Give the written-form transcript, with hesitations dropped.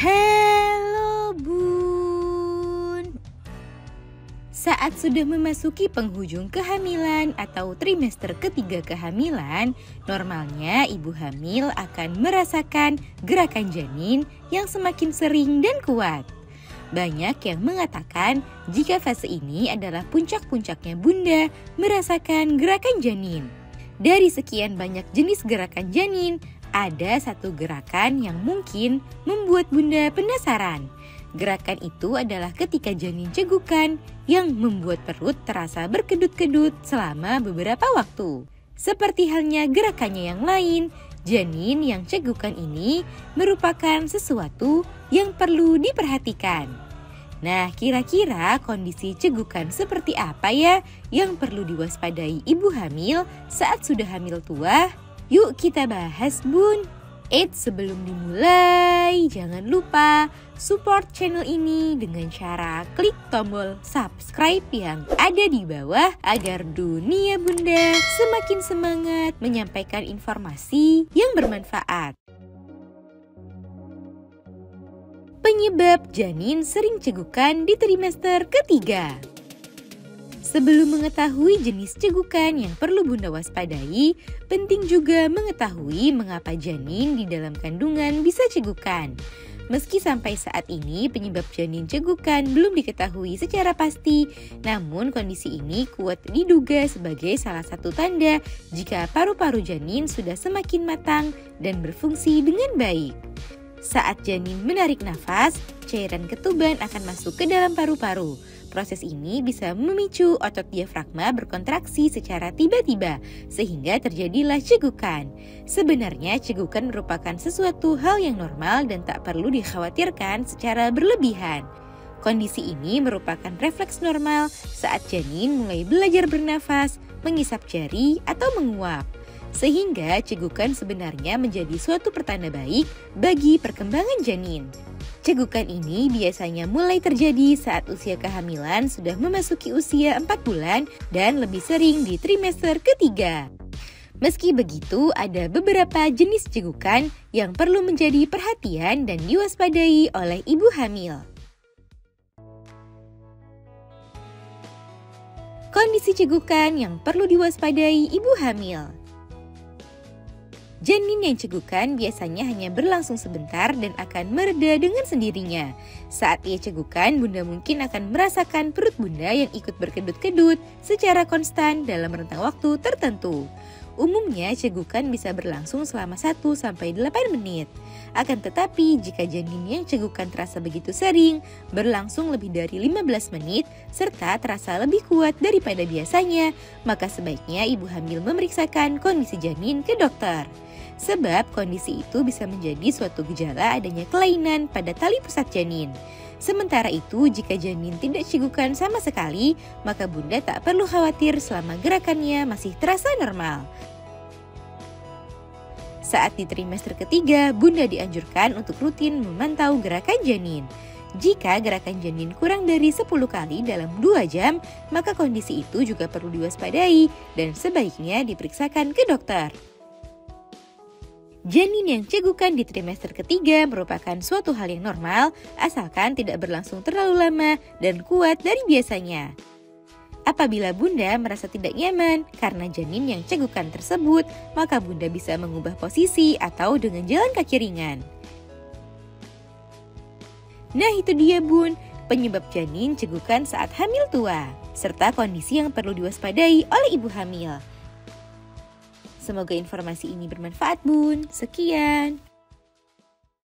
Halo Bun. Saat sudah memasuki penghujung kehamilan atau trimester ketiga kehamilan, normalnya ibu hamil akan merasakan gerakan janin yang semakin sering dan kuat. Banyak yang mengatakan jika fase ini adalah puncak-puncaknya bunda merasakan gerakan janin. Dari sekian banyak jenis gerakan janin, ada satu gerakan yang mungkin membuat bunda penasaran. Gerakan itu adalah ketika janin cegukan yang membuat perut terasa berkedut-kedut selama beberapa waktu. Seperti halnya gerakannya yang lain, janin yang cegukan ini merupakan sesuatu yang perlu diperhatikan. Nah, kira-kira kondisi cegukan seperti apa ya yang perlu diwaspadai ibu hamil saat sudah hamil tua? Yuk kita bahas Bun. Sebelum dimulai, jangan lupa support channel ini dengan cara klik tombol subscribe yang ada di bawah agar dunia bunda semakin semangat menyampaikan informasi yang bermanfaat. Penyebab janin sering cegukan di trimester ketiga. Sebelum mengetahui jenis cegukan yang perlu bunda waspadai, penting juga mengetahui mengapa janin di dalam kandungan bisa cegukan. Meski sampai saat ini penyebab janin cegukan belum diketahui secara pasti, namun kondisi ini kuat diduga sebagai salah satu tanda jika paru-paru janin sudah semakin matang dan berfungsi dengan baik. Saat janin menarik nafas, cairan ketuban akan masuk ke dalam paru-paru. Proses ini bisa memicu otot diafragma berkontraksi secara tiba-tiba, sehingga terjadilah cegukan. Sebenarnya cegukan merupakan sesuatu hal yang normal dan tak perlu dikhawatirkan secara berlebihan. Kondisi ini merupakan refleks normal saat janin mulai belajar bernafas, mengisap jari, atau menguap. Sehingga cegukan sebenarnya menjadi suatu pertanda baik bagi perkembangan janin. Cegukan ini biasanya mulai terjadi saat usia kehamilan sudah memasuki usia 4 bulan dan lebih sering di trimester ketiga. Meski begitu, ada beberapa jenis cegukan yang perlu menjadi perhatian dan diwaspadai oleh ibu hamil. Kondisi cegukan yang perlu diwaspadai ibu hamil. Janin yang cegukan biasanya hanya berlangsung sebentar dan akan mereda dengan sendirinya. Saat ia cegukan, bunda mungkin akan merasakan perut bunda yang ikut berkedut-kedut secara konstan dalam rentang waktu tertentu. Umumnya cegukan bisa berlangsung selama 1-8 menit. Akan tetapi jika janin yang cegukan terasa begitu sering, berlangsung lebih dari 15 menit, serta terasa lebih kuat daripada biasanya, maka sebaiknya ibu hamil memeriksakan kondisi janin ke dokter. Sebab kondisi itu bisa menjadi suatu gejala adanya kelainan pada tali pusat janin. Sementara itu, jika janin tidak cegukan sama sekali, maka bunda tak perlu khawatir selama gerakannya masih terasa normal. Saat di trimester ketiga, bunda dianjurkan untuk rutin memantau gerakan janin. Jika gerakan janin kurang dari 10 kali dalam 2 jam, maka kondisi itu juga perlu diwaspadai dan sebaiknya diperiksakan ke dokter. Janin yang cegukan di trimester ketiga merupakan suatu hal yang normal, asalkan tidak berlangsung terlalu lama dan kuat dari biasanya. Apabila bunda merasa tidak nyaman karena janin yang cegukan tersebut, maka bunda bisa mengubah posisi atau dengan jalan kaki ringan. Nah itu dia bun, penyebab janin cegukan saat hamil tua, serta kondisi yang perlu diwaspadai oleh ibu hamil. Semoga informasi ini bermanfaat bun. Sekian.